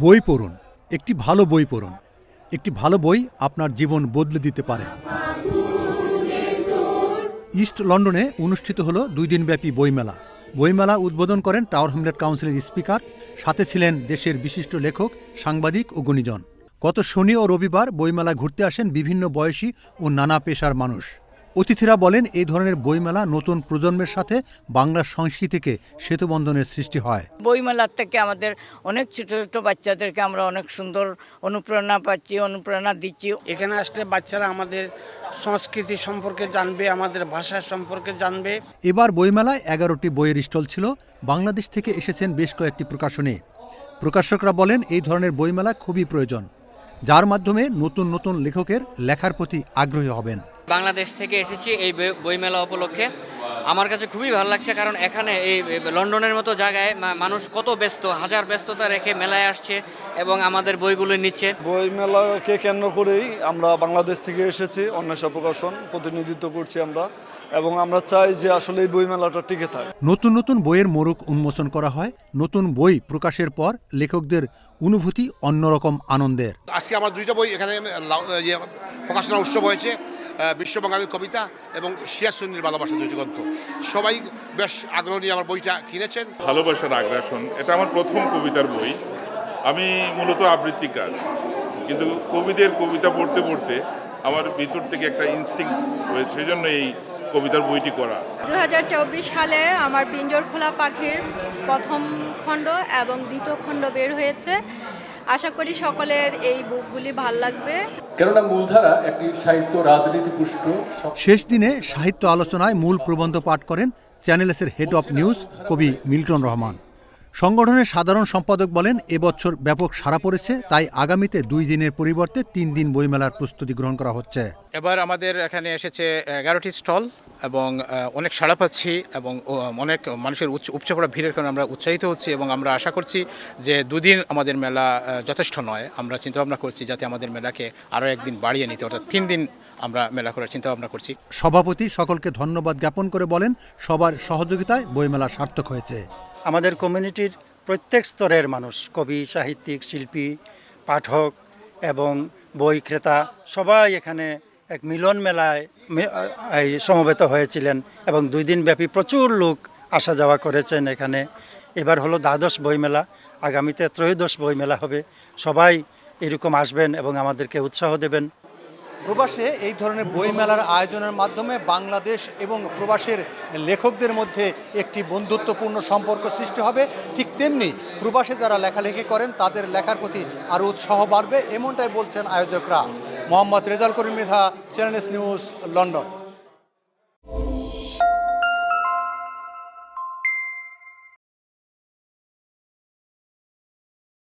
বই পড়ুন, একটি ভালো বই পড়ুন। একটি ভালো বই আপনার জীবন বদলে দিতে পারে। ইস্ট লন্ডনে অনুষ্ঠিত হলো 2 দিনব্যাপী বইমেলা। বইমেলা উদ্বোধন করেন টাওয়ার হ্যামলেট কাউন্সিলের স্পিকার। সাথে ছিলেন দেশের বিশিষ্ট লেখক, সাংবাদিক ও গুণীজন। গত শনি ও রবিবার বইমেলা ঘুরতে আসেন বিভিন্ন বয়সী ও নানা পেশার মানুষ। অতিথিরা বলেন, এই ধরনের বইমেলা নতুন প্রজন্মের সাথে বাংলা সংস্কৃতিকে সেতুবন্ধনের সৃষ্টি হয়। বইমেলার থেকে আমাদের অনেক ছোট ছোট বাচ্চাদেরকে আমরা অনেক সুন্দর অনুপ্রেরণা পাচ্ছি, অনুপ্রেরণা দিচ্ছি। এখানে আসলে বাচ্চারা আমাদের সংস্কৃতি সম্পর্কে জানবে, আমাদের ভাষা সম্পর্কে জানবে। এবার বইমেলায় 11টি বইয়ের স্টল ছিল। বাংলাদেশ থেকে এসেছেন বেশ কয়েকটি প্রকাশনী। প্রকাশকরা বলেন, এই ধরনের বইমেলা খুবই প্রয়োজন, যার মাধ্যমে নতুন নতুন লেখকের লেখার প্রতি আগ্রহী হবেন। বাংলাদেশ থেকে এসেছি এই বইমেলা উপলক্ষে। আমার কাছে খুবই ভালো লাগছে, কারণ এখানে এই লন্ডনের মতো জায়গায় মানুষ কত ব্যস্ত, হাজার ব্যস্ততা রেখে মেলায় আসছে এবং আমাদের বইগুলো নিচ্ছে। বইমেলাকে কেন্দ্র করেই আমরা বাংলাদেশ থেকে এসেছি, অন্বেষা প্রকাশন প্রতিনিধিত্ব করছি আমরা, এবং আমরা চাই যে আসলে এই বইমেলাটা টিকে থাকে। নতুন নতুন বইয়ের মোড়ক উন্মোচন করা হয়। নতুন বই প্রকাশের পর লেখকদের অনুভূতি অন্যরকম আনন্দের। আজকে আমার 2টা বই এখানে প্রকাশনা উৎসব হয়েছে, বিশ্ববাঙালির কবিতা এবং শিয়াসুন্নির ভালোবাসা, 2টি গ্রন্থ। সবাই বেশ আগ্রহ নিয়ে আমার বইটা কিনেছেন। ভালোবাসার আগ্রাসন, এটা আমার প্রথম কবিতার বই। আমি মূলত আবৃত্তিকার, কিন্তু কবিদের কবিতা পড়তে পড়তে আমার ভিতর থেকে একটা ইনস্টিংক্ট হয়েছে, সেজন্য এই কবিতার বইটি করা। 2024 সালে আমার পিঞ্জর খোলা পাখির প্রথম খণ্ড এবং দ্বিতীয় খণ্ড বের হয়েছে। আশা করি সকলের এই বুকগুলি ভাল লাগবে, কেননা মূলধারা একটি সাহিত্য রাজনীতি পুষ্ট। শেষ দিনে সাহিত্য আলোচনায় মূল প্রবন্ধ পাঠ করেন চ্যানেলসের হেড অব নিউজ কবি মিল্টন রহমান। সংগঠনের সাধারণ সম্পাদক বলেন, এবছর ব্যাপক সাড়া পড়েছে, তাই আগামীতে 2 দিনের পরিবর্তে 3 দিন বইমেলার প্রস্তুতি গ্রহণ করা হচ্ছে। এবার আমাদের এখানে এসেছে 11টি স্টল এবং অনেক সাড়া পাচ্ছি এবং অনেক মানুষের উপচে পড়া ভিড়ের কারণে আমরা উৎসাহিত হচ্ছি এবং আমরা আশা করছি যে 2 দিন আমাদের মেলা যথেষ্ট নয়। আমরা চিন্তাভাবনা করছি যাতে আমাদের মেলাকে আরও 1 দিন বাড়িয়ে নিতে, অর্থাৎ 3 দিন আমরা মেলা করার চিন্তাভাবনা করছি। সভাপতি সকলকে ধন্যবাদ জ্ঞাপন করে বলেন, সবার সহযোগিতায় বইমেলা সার্থক হয়েছে। আমাদের কমিউনিটির প্রত্যেক স্তরের মানুষ, কবি, সাহিত্যিক, শিল্পী, পাঠক এবং বই ক্রেতা সবাই এখানে এক মিলন মেলায় সমবেত হয়েছিলেন এবং 2 দিন ব্যাপী প্রচুর লোক আসা যাওয়া করেছেন এখানে। এবার হলো 12 বইমেলা, আগামীতে 13 বইমেলা হবে। সবাই এরকম আসবেন এবং আমাদেরকে উৎসাহ দেবেন। প্রবাসে এই ধরনের বইমেলার আয়োজনের মাধ্যমে বাংলাদেশ এবং প্রবাসের লেখকদের মধ্যে একটি বন্ধুত্বপূর্ণ সম্পর্ক সৃষ্টি হবে। ঠিক তেমনি প্রবাসে যারা লেখালেখি করেন তাদের লেখার প্রতি আরও উৎসাহ বাড়বে, এমনটাই বলছেন আয়োজকরা। Mohammad Rezaul Karim Mridha, channels news, London.